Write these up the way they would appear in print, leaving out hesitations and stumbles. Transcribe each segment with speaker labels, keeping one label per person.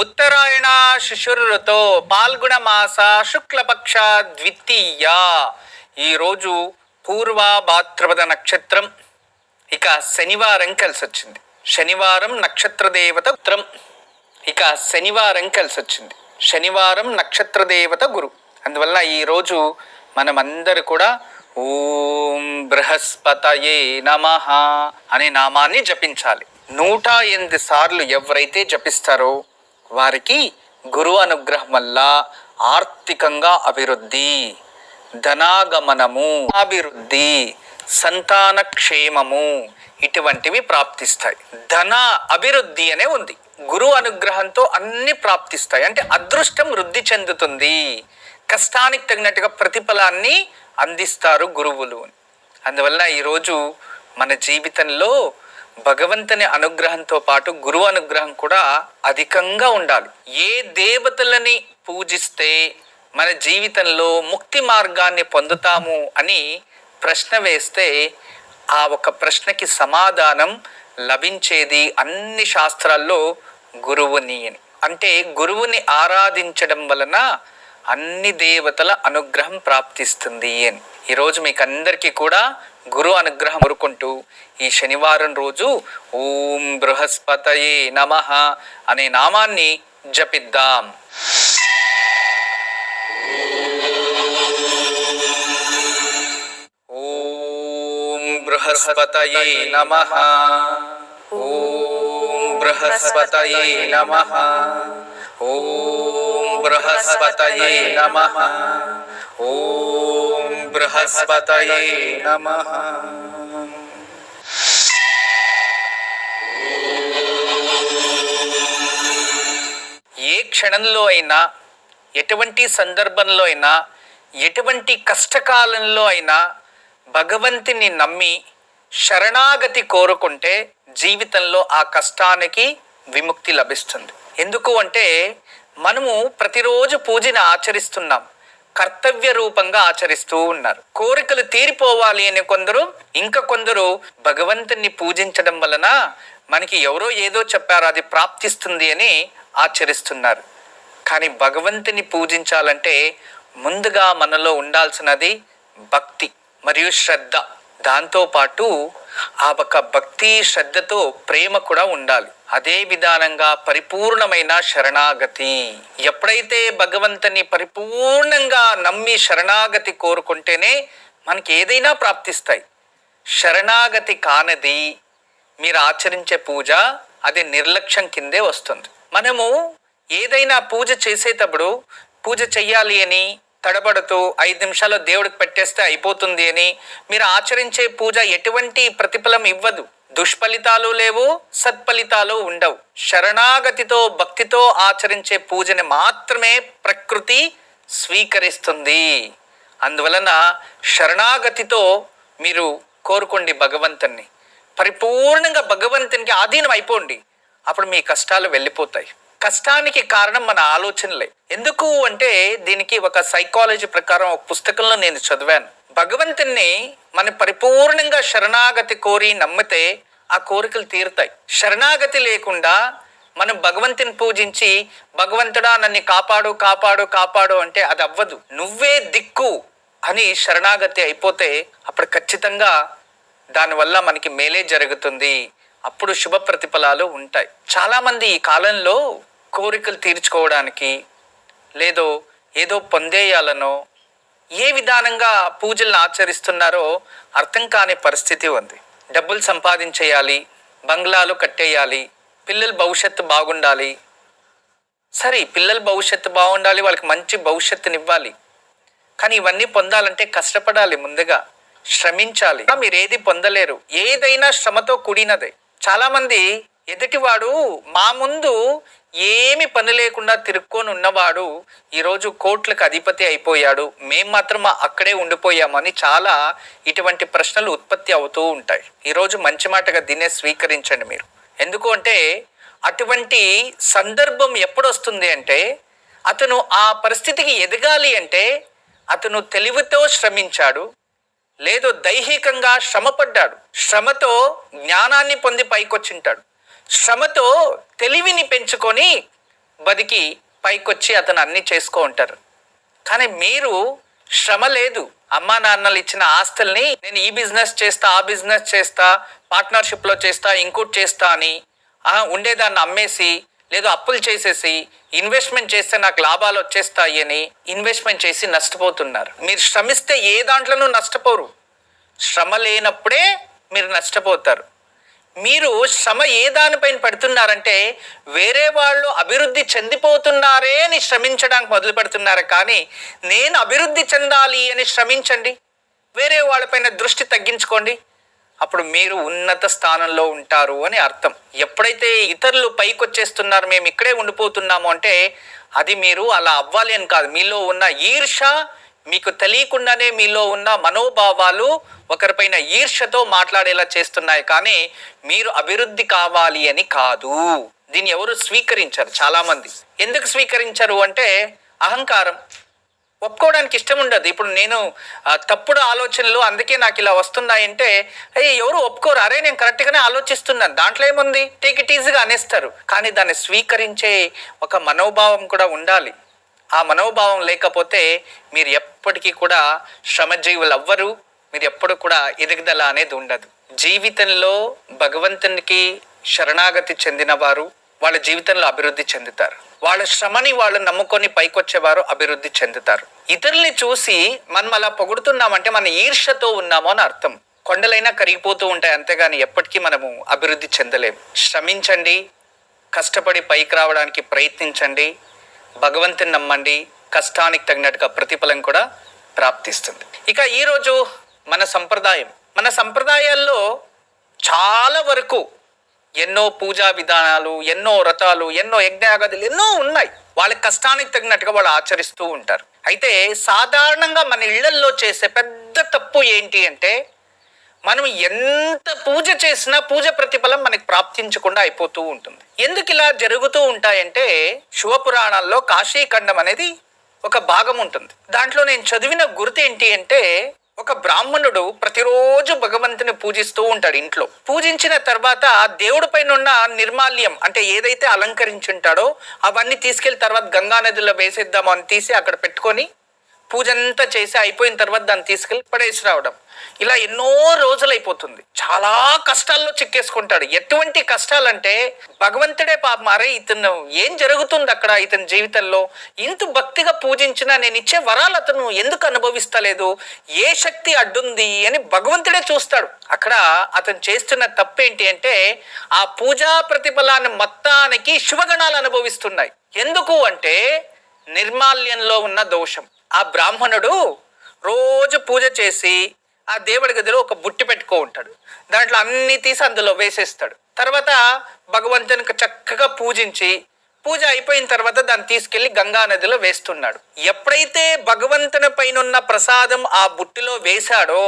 Speaker 1: ఉత్తరాయణ శిశుర్రుతో పాల్గొన మాస శుక్లపక్ష ద్వితీయ. ఈరోజు పూర్వ భాద్రపద నక్షత్రం. ఇక శనివారం కలిసి వచ్చింది. శనివారం నక్షత్ర దేవత ఉత్తరం. ఇక శనివారం కలిసి వచ్చింది. శనివారం నక్షత్ర దేవత గురు. అందువల్ల ఈరోజు మనమందరూ కూడా ఓం బృహస్పతయే నమః అనే నామాన్ని జపించాలి. 108 సార్లు ఎవరైతే జపిస్తారో వారికి గురు అనుగ్రహం వల్ల ఆర్థికంగా అభివృద్ధి, ధనాగమనము, అభివృద్ధి, సంతాన క్షేమము ఇటువంటివి ప్రాప్తిస్తాయి. ధన అభివృద్ధి అనే ఉంది. గురు అనుగ్రహంతో అన్ని ప్రాప్తిస్తాయి. అంటే అదృష్టం వృద్ధి చెందుతుంది. కష్టానికి తగినట్టుగా ప్రతిఫలాన్ని అందిస్తారు గురువులు. అందువల్ల ఈరోజు మన జీవితంలో భగవంతుని అనుగ్రహంతో పాటు గురువు అనుగ్రహం కూడా అధికంగా ఉండాలి. ఏ దేవతలని పూజిస్తే మన జీవితంలో ముక్తి మార్గాన్ని పొందుతాము అని ప్రశ్న వేస్తే ఆ ఒక ప్రశ్నకి సమాధానం లభించేది అన్ని శాస్త్రాల్లో గురువుని అని. అంటే గురువుని ఆరాధించడం వలన అన్ని దేవతల అనుగ్రహం ప్రాప్తిస్తుంది అని. ఈరోజు మీకు అందరికీ కూడా గురు అనుగ్రహం కోరుకుంటూ ఈ శనివారం రోజు ఓం బృహస్పతయే నమః అనే నామాన్ని జపిద్దాం. ఓం బృహస్పతయే నమః. ఓం బృహస్పతయే నమః. ఓం బృహస్పతయే నమః. ఓం బృహస్పతయే నమః. ఏ క్షణంలో అయినా, ఎటువంటి సందర్భంలో అయినా, ఎటువంటి కష్టకాలంలో అయినా భగవంతుని నమ్మి శరణాగతి కోరుకుంటే జీవితంలో ఆ కష్టానికి విముక్తి లభిస్తుంది. ఎందుకు అంటే మనము ప్రతిరోజు పూజను ఆచరిస్తున్నాం, కర్తవ్య రూపంగా ఆచరిస్తూ ఉన్నారు. కోరికలు తీరిపోవాలి అని కొందరు, ఇంకా కొందరు భగవంతుని పూజించడం వలన మనకి ఎవరో ఏదో చెప్పారు అది ప్రాప్తిస్తుంది అని ఆచరిస్తున్నారు. కానీ భగవంతుని పూజించాలంటే ముందుగా మనలో ఉండాల్సినది భక్తి మరియు శ్రద్ధ. దాంతోపాటు ఆ ఒక భక్తి శ్రద్ధతో ప్రేమ కూడా ఉండాలి. అదే విధానంగా పరిపూర్ణమైన శరణాగతి. ఎప్పుడైతే భగవంతుని పరిపూర్ణంగా నమ్మి శరణాగతి కోరుకుంటేనే మనకి ఏదైనా ప్రాప్తిస్తాయి. శరణాగతి కానిది మీరు ఆచరించే పూజ అది నిర్లక్ష్యం కిందే వస్తుంది. మనము ఏదైనా పూజ చేసేటప్పుడు పూజ చెయ్యాలి అని తడబడుతూ 5 నిమిషాల్లో దేవుడికి పెట్టేస్తే అయిపోతుంది అని మీరు ఆచరించే పూజ ఎటువంటి ప్రతిఫలం ఇవ్వదు. దుష్ఫలితాలు లేవు, సత్ఫలితాలు ఉండవు. శరణాగతితో భక్తితో ఆచరించే పూజని మాత్రమే ప్రకృతి స్వీకరిస్తుంది. అందువలన శరణాగతితో మీరు కోరుకోండి భగవంతుని. పరిపూర్ణంగా భగవంతునికి ఆధీనం అయిపోండి. అప్పుడు మీ కష్టాలు వెళ్ళిపోతాయి. కష్టానికి కారణం మన ఆలోచనలే. ఎందుకు అంటే దీనికి ఒక సైకాలజీ ప్రకారం ఒక పుస్తకంలో నేను చదివాను. భగవంతుని మనం పరిపూర్ణంగా శరణాగతి కోరి నమ్మితే ఆ కోరికలు తీరుతాయి. శరణాగతి లేకుండా మనం భగవంతుని పూజించి భగవంతుడా నన్ను కాపాడు కాపాడు కాపాడు అంటే అది అవ్వదు. నువ్వే దిక్కు అని శరణాగతి అయిపోతే అప్పుడు ఖచ్చితంగా దానివల్ల మనకి మేలే జరుగుతుంది. అప్పుడు శుభ ప్రతిఫలాలు ఉంటాయి. చాలామంది ఈ కాలంలో కోరికలు తీర్చుకోవడానికి లేదో ఏదో పొందేయాలనో ఏ విధానంగా పూజలను ఆచరిస్తున్నారో అర్థం కాని పరిస్థితి ఉంది. డబ్బులు సంపాదించేయాలి, బంగ్లాలు కట్టేయాలి, పిల్లల భవిష్యత్తు బాగుండాలి. సరే, పిల్లల భవిష్యత్తు బాగుండాలి, వాళ్ళకి మంచి భవిష్యత్తునివ్వాలి. కానీ ఇవన్నీ పొందాలంటే కష్టపడాలి, ముందుగా శ్రమించాలి. మీరు ఏది పొందలేరు. ఏదైనా శ్రమతో కూడినదే. చాలామంది ఎదుటివాడు మా ముందు ఏమి పని లేకుండా తిరుక్కొని ఉన్నవాడు ఈరోజు కోట్లకు అధిపతి అయిపోయాడు, మేం మాత్రం అక్కడే ఉండిపోయామని చాలా ఇటువంటి ప్రశ్నలు ఉత్పత్తి అవుతూ ఉంటాయి. ఈరోజు మంచి మాటగా దీన్నే స్వీకరించండి మీరు. ఎందుకు అంటే అటువంటి సందర్భం ఎప్పుడు వస్తుంది అంటే అతను ఆ పరిస్థితికి ఎదగాలి అంటే అతను తెలివితో శ్రమించాడు, లేదో దైహికంగా శ్రమపడ్డాడు. శ్రమతో జ్ఞానాన్ని పొంది పైకొచ్చింటాడు. శ్రమతో తెలివిని పెంచుకొని బతికి పైకొచ్చి అతను అన్నీ చేసుకో ఉంటారు. కానీ మీరు శ్రమ లేదు. అమ్మా నాన్నలు ఇచ్చిన ఆస్తుల్ని నేను ఈ బిజినెస్ చేస్తా, ఆ బిజినెస్ చేస్తా, పార్ట్నర్షిప్లో చేస్తా, ఇంకోటి చేస్తా అని ఉండేదాన్ని అమ్మేసి లేదు అప్పులు చేసేసి ఇన్వెస్ట్మెంట్ చేస్తే నాకు లాభాలు వచ్చేస్తాయి అని ఇన్వెస్ట్మెంట్ చేసి నష్టపోతున్నారు. మీరు శ్రమిస్తే ఏ దాంట్లోనూ నష్టపోరు. శ్రమ లేనప్పుడే మీరు నష్టపోతారు. మీరు శ్రమ ఏ దానిపైన పెడుతున్నారంటే వేరే వాళ్ళు అభివృద్ధి చెందిపోతున్నారే అని శ్రమించడానికి మొదలు పెడుతున్నారు. కానీ నేను అభివృద్ధి చెందాలి అని శ్రమించండి, వేరే వాళ్ళపైన దృష్టి తగ్గించుకోండి, అప్పుడు మీరు ఉన్నత స్థానంలో ఉంటారు అని అర్థం. ఎప్పుడైతే ఇతరులు పైకి వచ్చేస్తున్నారు మేము ఇక్కడే ఉండిపోతున్నాము అంటే అది మీరు అలా అవ్వాలి అని కాదు. మీలో ఉన్న ఈర్ష, మీకు తెలియకుండానే మీలో ఉన్న మనోభావాలు ఒకరిపైన ఈర్ష్యతో మాట్లాడేలా చేస్తున్నాయి. కానీ మీరు అభివృద్ధి కావాలి అని కాదు. దీన్ని ఎవరు స్వీకరించరు. చాలామంది ఎందుకు స్వీకరించరు అంటే అహంకారం, ఒప్పుకోవడానికి ఇష్టం ఉండదు. ఇప్పుడు నేను తప్పుడు ఆలోచనలు అందుకే నాకు ఇలా వస్తున్నాయంటే ఎవరు ఒప్పుకోరు. అరే నేను కరెక్ట్గానే ఆలోచిస్తున్నాను, దాంట్లో ఏముంది, టేక్ ఇట్ ఈజీగా అనేస్తారు. కానీ దాన్ని స్వీకరించే ఒక మనోభావం కూడా ఉండాలి. ఆ మనోభావం లేకపోతే మీరు ఎప్పటికీ కూడా శ్రమజీవులు అవ్వరు. మీరు ఎప్పుడు కూడా ఎదుగుదల అనేది ఉండదు. జీవితంలో భగవంతునికి శరణాగతి చెందిన వారు వాళ్ళ జీవితంలో అభివృద్ధి చెందుతారు. వాళ్ళ శ్రమని వాళ్ళు నమ్ముకొని పైకొచ్చేవారు అభివృద్ధి చెందుతారు. ఇతరుల్ని చూసి మనం అలా పొగుడుతున్నామంటే మన ఈర్ష్యతో ఉన్నామో అని అర్థం. కొండలైనా కరిగిపోతూ ఉంటాయి, అంతేగాని ఎప్పటికీ మనము అభివృద్ధి చెందలేము. శ్రమించండి, కష్టపడి పైకి రావడానికి ప్రయత్నించండి, భగవంతుని నమ్మండి, కష్టానికి తగినట్టుగా ప్రతిఫలం కూడా ప్రాప్తిస్తుంది. ఇక ఈరోజు మన సంప్రదాయాల్లో చాలా వరకు ఎన్నో పూజా విధానాలు, ఎన్నో వ్రతాలు, ఎన్నో యజ్ఞయాగాదులు ఎన్నో ఉన్నాయి. వాళ్ళ కష్టానికి తగినట్టుగా వాళ్ళు ఆచరిస్తూ ఉంటారు. అయితే సాధారణంగా మన ఇళ్లల్లో చేసే పెద్ద తప్పు ఏంటి అంటే మనం ఎంత పూజ చేసినా పూజ ప్రతిఫలం మనకి ప్రాప్తించకుండా అయిపోతూ ఉంటుంది. ఎందుకు ఇలా జరుగుతూ ఉంటాయంటే శివపురాణాల్లో కాశీఖండం అనేది ఒక భాగం ఉంటుంది. దాంట్లో నేను చదివిన గుర్తు ఏంటి అంటే ఒక బ్రాహ్మణుడు ప్రతిరోజు భగవంతుని పూజిస్తూ ఉంటాడు. ఇంట్లో పూజించిన తర్వాత దేవుడి పైన ఉన్న నిర్మాల్యం అంటే ఏదైతే అలంకరించి ఉంటాడో అవన్నీ తీసుకెళ్లి తర్వాత గంగా నదిలో వేసేద్దాము అని తీసి అక్కడ పెట్టుకొని పూజ అంతా చేసి అయిపోయిన తర్వాత దాన్ని తీసుకెళ్ళి పడేసి రావడం. ఇలా ఎన్నో రోజులు అయిపోతుంది. చాలా కష్టాల్లో చిక్కేసుకుంటాడు. ఎటువంటి కష్టాలంటే భగవంతుడే పాపం, అరే ఇతను ఏం జరుగుతుంది అక్కడ ఇతని జీవితంలో, ఇంత భక్తిగా పూజించినా నేను ఇచ్చే వరాలు అతను ఎందుకు అనుభవిస్తలేదు, ఏ శక్తి అడ్డుంది అని భగవంతుడే చూస్తాడు. అక్కడ అతను చేస్తున్న తప్పేంటి అంటే ఆ పూజా ప్రతిఫలాన్ని మొత్తానికి శివగణాలు అనుభవిస్తున్నాయి. ఎందుకు అంటే నిర్మాల్యంలో ఉన్న దోషం. ఆ బ్రాహ్మణుడు రోజు పూజ చేసి ఆ దేవుడి గదిలో ఒక బుట్టి పెట్టుకో ఉంటాడు. దాంట్లో అన్ని తీసి అందులో వేసేస్తాడు. తర్వాత భగవంతునికి చక్కగా పూజించి పూజ అయిపోయిన తర్వాత దాన్ని తీసుకెళ్లి గంగా నదిలో వేస్తున్నాడు. ఎప్పుడైతే భగవంతుని పైన ఉన్న ప్రసాదం ఆ బుట్టిలో వేశాడో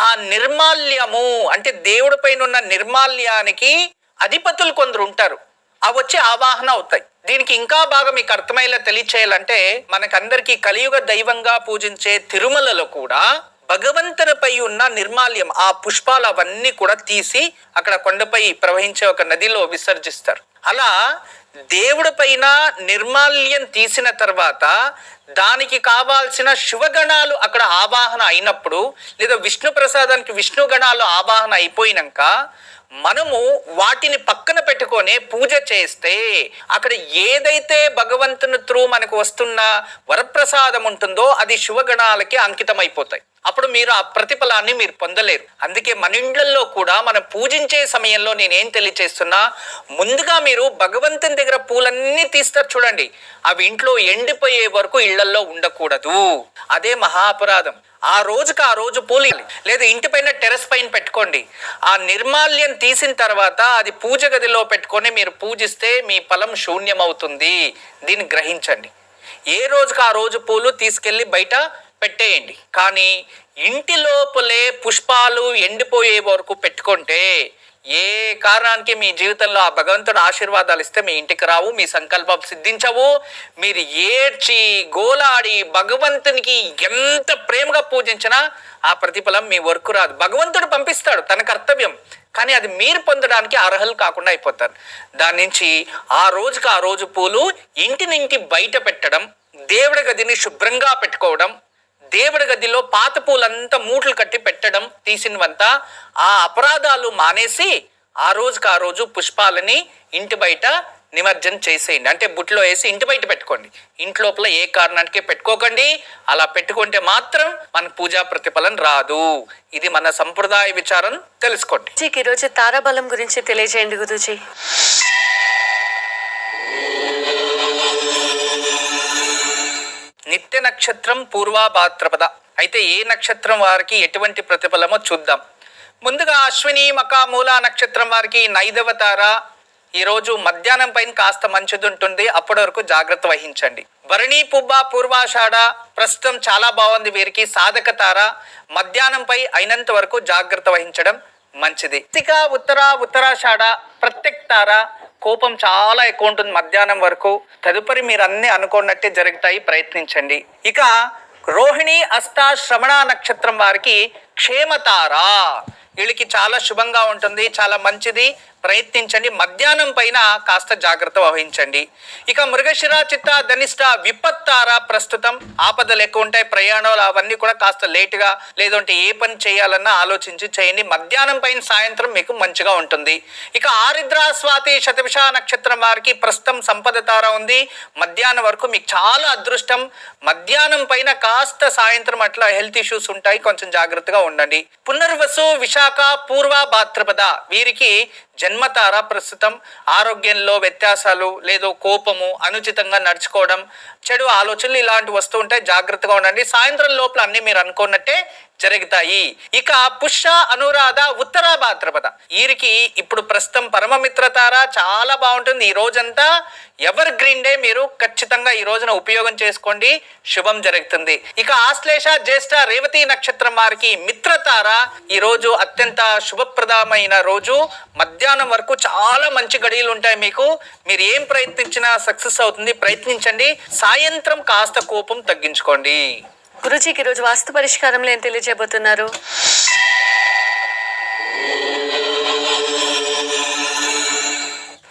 Speaker 1: ఆ నిర్మాల్యము అంటే దేవుడి పైన ఉన్న నిర్మాల్యానికి అధిపతులు కొందరు ఉంటారు, అవి వచ్చి ఆవాహన అవుతాయి. దీనికి ఇంకా బాగా మీకు అర్థమయ్యేలా తెలియచేయాలంటే మనకందరికీ కలియుగ దైవంగా పూజించే తిరుమలలో కూడా భగవంతునిపై ఉన్న నిర్మాల్యం ఆ పుష్పాలు అవన్నీ కూడా తీసి అక్కడ కొండపై ప్రవహించే ఒక నదిలో విసర్జిస్తారు. అలా దేవుడి పైన నిర్మాల్యం తీసిన తర్వాత దానికి కావాల్సిన శివగణాలు అక్కడ ఆవాహన అయినప్పుడు లేదా విష్ణు ప్రసాదానికి విష్ణు గణాలు ఆవాహన అయిపోయినాక మనము వాటిని పక్కన పెట్టుకొని పూజ చేస్తే అక్కడ ఏదైతే భగవంతుని త్రూ మనకు వస్తున్న వరప్రసాదం ఉంటుందో అది శివగణాలకి అంకితం అయిపోతాయి. అప్పుడు మీరు ఆ ప్రతిఫలాన్ని మీరు పొందలేరు. అందుకే మన ఇండ్లలో కూడా మనం పూజించే సమయంలో నేనేం తెలియచేస్తున్నా, ముందుగా మీరు భగవంతుని దగ్గర పూలన్నీ తీస్తారు చూడండి, అవి ఇంట్లో ఎండిపోయే వరకు ఇళ్లల్లో ఉండకూడదు. అదే మహా అపరాధం. ఆ రోజు పూలు లేదా ఇంటిపైన టెర్రస్ పైన పెట్టుకోండి. ఆ నిర్మాల్యం తీసిన తర్వాత అది పూజ గదిలో పెట్టుకొని మీరు పూజిస్తే మీ ఫలం శూన్యమవుతుంది. దీన్ని గ్రహించండి. ఏ రోజుకి ఆ రోజు పూలు తీసుకెళ్ళి బయట పెట్టేయండి. కానీ ఇంటి లోపలే పుష్పాలు ఎండిపోయే వరకు పెట్టుకుంటే ఏ కారణానికి మీ జీవితంలో ఆ భగవంతుడు ఆశీర్వాదాలు ఇస్తే మీ ఇంటికి రావు, మీ సంకల్పం సిద్ధించవు. మీరు ఏడ్చి గోలాడి భగవంతునికి ఎంత ప్రేమగా పూజించినా ఆ ప్రతిఫలం మీ వరకు రాదు. భగవంతుడు పంపిస్తాడు, తన కర్తవ్యం, కానీ అది మీరు పొందడానికి అర్హులు కాకుండా అయిపోతారు. దాని నుంచి ఆ రోజుకి ఆ రోజు పూలు ఇంటి బయట పెట్టడం, దేవుడి గదిని శుభ్రంగా పెట్టుకోవడం, దేవుడి గదిలో పాత పూలంతా మూటలు కట్టి పెట్టడం, తీసినవంతా ఆ అపరాధాలు మానేసి ఆ రోజుకి ఆ రోజు పుష్పాలని ఇంటి బయట నిమజ్జనం చేసేయండి. అంటే బుట్లో వేసి ఇంటి బయట పెట్టుకోండి. ఇంట్లోపల ఏ కారణానికి పెట్టుకోకండి. అలా పెట్టుకుంటే మాత్రం మన పూజా ప్రతిఫలం రాదు. ఇది మన సంప్రదాయ విచారం, తెలుసుకోండి.
Speaker 2: ఈరోజు తారాబలం గురించి తెలియజేయండి గురూజీ.
Speaker 1: నిత్య నక్షత్రం పూర్వాభాద్రపద. అయితే ఏ నక్షత్రం వారికి ఎటువంటి ప్రతిఫలమో చూద్దాం. ముందుగా అశ్విని మక మూల నక్షత్రం వారికి 9వ తార ఈరోజు మధ్యాహ్నం పైన కాస్త మంచిది ఉంటుంది, అప్పటి వరకు జాగ్రత్త వహించండి. భరణి పుబ్బ పూర్వాషాఢ ప్రస్తుతం చాలా బాగుంది, వీరికి సాధక తార, మధ్యాహ్నం పై అయినంత వరకు జాగ్రత్త వహించడం మంచిది. ఉత్తరాషాఢ ప్రత్యక్ తార కోపం చాలా ఎక్కువ ఉంటుంది మధ్యాహ్నం వరకు. తదుపరి మీరు అన్ని అనుకున్నట్టే జరుగుతాయి, ప్రయత్నించండి. ఇక రోహిణి అష్ట శ్రవణ నక్షత్రం వారికి క్షేమతారా, వీళ్ళకి చాలా శుభంగా ఉంటుంది, చాలా మంచిది, ప్రయత్నించండి. మధ్యాహ్నం పైన కాస్త జాగ్రత్త వహించండి. ఇక మృగశిర చిత్త ధనిష్ట విపత్తారా ప్రస్తుతం ఆపదలు ఎక్కువ ఉంటాయి, ప్రయాణాలు అవన్నీ కూడా కాస్త లేటుగా, లేదంటే ఏ పని చేయాలన్నా ఆలోచించి చేయండి. మధ్యాహ్నం పైన సాయంత్రం మీకు మంచిగా ఉంటుంది. ఇక ఆరిద్ర స్వాతి శతభిష నక్షత్రం వారికి ప్రస్తుతం సంపద తార ఉంది, మధ్యాహ్నం వరకు మీకు చాలా అదృష్టం. మధ్యాహ్నం పైన కాస్త సాయంత్రం అట్లా హెల్త్ ఇష్యూస్ ఉంటాయి, కొంచెం జాగ్రత్తగా ఉండండి. పునర్వసు విశాఖ పూర్వ భాద్రపద వీరికి జన్మతార ప్రస్తుతం ఆరోగ్యంలో వ్యత్యాసాలు, లేదో కోపము, అనుచితంగా నడుచుకోవడం, చెడు ఆలోచనలు ఇలాంటివి వస్తూ ఉంటాయి, జాగ్రత్తగా ఉండండి. సాయంత్రం లోపల అన్ని మీరు అనుకున్నట్టే జరుగుతాయి. ఇక పుష్య అనురాధ ఉత్తర భాద్రపద వీరికి ఇప్పుడు ప్రస్తుతం పరమమిత్రతార చాలా బాగుంటుంది. ఈ రోజంతా ఎవర్ గ్రీన్ డే, మీరు ఖచ్చితంగా ఈ రోజున ఉపయోగం చేసుకోండి, శుభం జరుగుతుంది. ఇక ఆశ్లేష జ్యేష్ఠ రేవతి నక్షత్రం వారికి మిత్రతార ఈ రోజు అత్యంత శుభప్రదమైన రోజు. మధ్యాహ్నం వరకు చాలా మంచి గడియలు ఉంటాయి మీకు, మీరు ఏం ప్రయత్నించినా సక్సెస్ అవుతుంది, ప్రయత్నించండి. సాయంత్రం కాస్త కోపం తగ్గించుకోండి.
Speaker 2: గురూజీకి ఈరోజు వాస్తు పరిష్కారంలో ఏం తెలియజేయబోతున్నారు?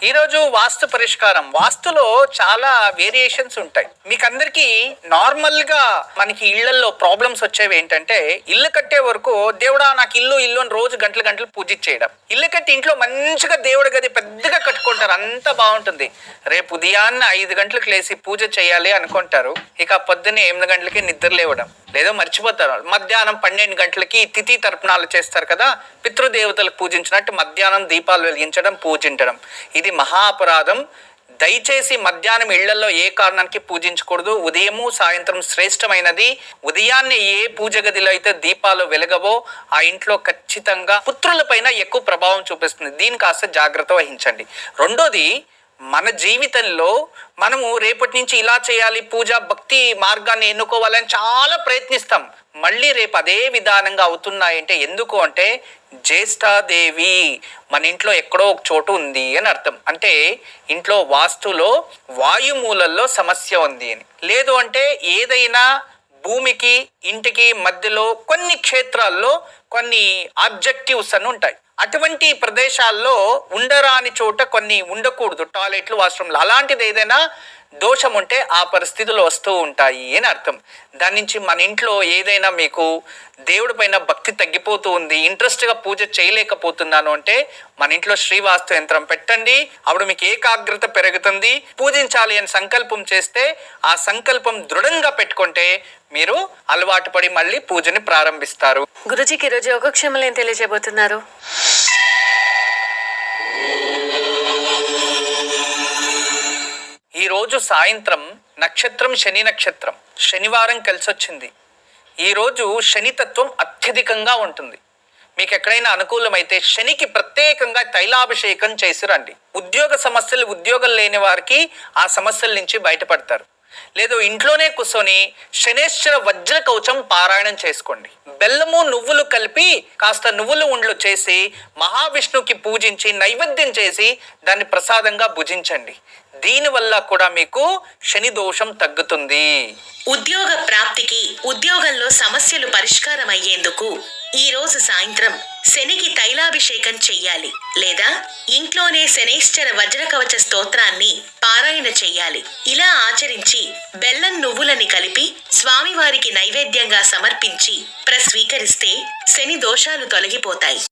Speaker 1: ఈరోజు వాస్తు పరిష్కారం. వాస్తులో చాలా వేరియేషన్స్ ఉంటాయి. మీకు అందరికీ నార్మల్గా మనకి ఇళ్లలో ప్రాబ్లమ్స్ వచ్చేవి ఏంటంటే, ఇల్లు కట్టే వరకు దేవుడా నాకు ఇల్లు అని రోజు గంటలు పూజించేయడం. ఇల్లు కట్టి ఇంట్లో మంచిగా దేవుడి గది పెద్దగా కట్టుకుంటారు, అంత బాగుంటుంది. రేపు ఉదయాన్నే 5 గంటలకు లేచి పూజ చేయాలి అనుకుంటారు, ఇక పొద్దున్నే 8 గంటలకి నిద్ర లేవడం, లేదో మర్చిపోతారు. మధ్యాహ్నం 12 గంటలకి తిథి తర్పణాలు చేస్తారు కదా, పితృదేవతలకు పూజించినట్టు మధ్యాహ్నం దీపాలు వెలిగించడం, పూజించడం, ఇది మహా అపరాధం. దయచేసి మధ్యాహ్నం ఇళ్లలో ఏ కారణానికి పూజించకూడదు. ఉదయము సాయంత్రం శ్రేష్టమైనది. ఉదయాన్నే ఏ పూజ గదిలో అయితే దీపాలు వెలగవో ఆ ఇంట్లో ఖచ్చితంగా పుత్రుల పైన ఎక్కువ ప్రభావం చూపిస్తుంది. దీని కాస్త జాగ్రత్త వహించండి. రెండోది, మన జీవితంలో మనము రేపటి నుంచి ఇలా చేయాలి, పూజ భక్తి మార్గాన్ని ఎన్నుకోవాలని చాలా ప్రయత్నిస్తాం, మళ్ళీ రేపు అదే విధానంగా అవుతున్నాయంటే ఎందుకు అంటే జ్యేష్ఠాదేవి మన ఇంట్లో ఎక్కడో ఒక చోటు ఉంది అని అర్థం. అంటే ఇంట్లో వాస్తులో వాయుమూలల్లో సమస్య ఉంది అని. లేదు అంటే ఏదైనా భూమికి ఇంటికి మధ్యలో కొన్ని క్షేత్రాల్లో కొన్ని ఆబ్జెక్టివ్స్ అని ఉంటాయి. అటువంటి ప్రదేశాల్లో ఉండరాని చోట కొన్ని ఉండకూడదు, టాయిలెట్లు, వాష్రూమ్లు, అలాంటిది ఏదైనా దోషం ఉంటే ఆ పరిస్థితులు వస్తూ ఉంటాయి అని అర్థం. దాని నుంచి మన ఇంట్లో ఏదైనా మీకు దేవుడి పైన భక్తి తగ్గిపోతూ ఉంది, ఇంట్రెస్ట్గా పూజ చేయలేకపోతున్నాను అంటే మన ఇంట్లో శ్రీవాస్తు యంత్రం పెట్టండి, అప్పుడు మీకు ఏకాగ్రత పెరుగుతుంది. పూజించాలి అని సంకల్పం చేస్తే ఆ సంకల్పం దృఢంగా పెట్టుకుంటే మీరు అలవాటు పడి మళ్ళీ పూజని ప్రారంభిస్తారు.
Speaker 2: గురుజీకి ఈరోజు యోగక్షేమాలు ఏం తెలియజేయబోతున్నారు?
Speaker 1: ఈరోజు సాయంత్రం నక్షత్రం శని నక్షత్రం, శనివారం కలిసి వచ్చింది. ఈరోజు శనితత్వం అత్యధికంగా ఉంటుంది. మీకు ఎక్కడైనా అనుకూలమైతే శనికి ప్రత్యేకంగా తైలాభిషేకం చేసి రండి. ఉద్యోగ సమస్యలు, ఉద్యోగం లేని వారికి ఆ సమస్యల నుంచి బయటపడతారు. లేదో ఇంట్లోనే కూర్చొని శనేశ్వర వజ్ర కవచం పారాయణం చేసుకోండి. బెల్లము నువ్వులు కలిపి కాస్త నువ్వుల ఉండ్లు చేసి మహావిష్ణువుకి పూజించి నైవేద్యం చేసి దాన్ని ప్రసాదంగా భుజించండి. దీనివల్ల కూడా మీకు శని దోషం తగ్గుతుంది.
Speaker 3: ఉద్యోగ ప్రాప్తికి, ఉద్యోగంలో సమస్యలు పరిష్కారం అయ్యేందుకు ఈ రోజు సాయంత్రం శనికి తైలాభిషేకం చెయ్యాలి, లేదా ఇంట్లోనే శనైశ్చర వజ్రకవచ స్తోత్రాన్ని పారాయణ చెయ్యాలి. ఇలా ఆచరించి బెల్లం నువ్వులని కలిపి స్వామివారికి నైవేద్యంగా సమర్పించి ప్రస్వీకరిస్తే శని దోషాలు తొలగిపోతాయి.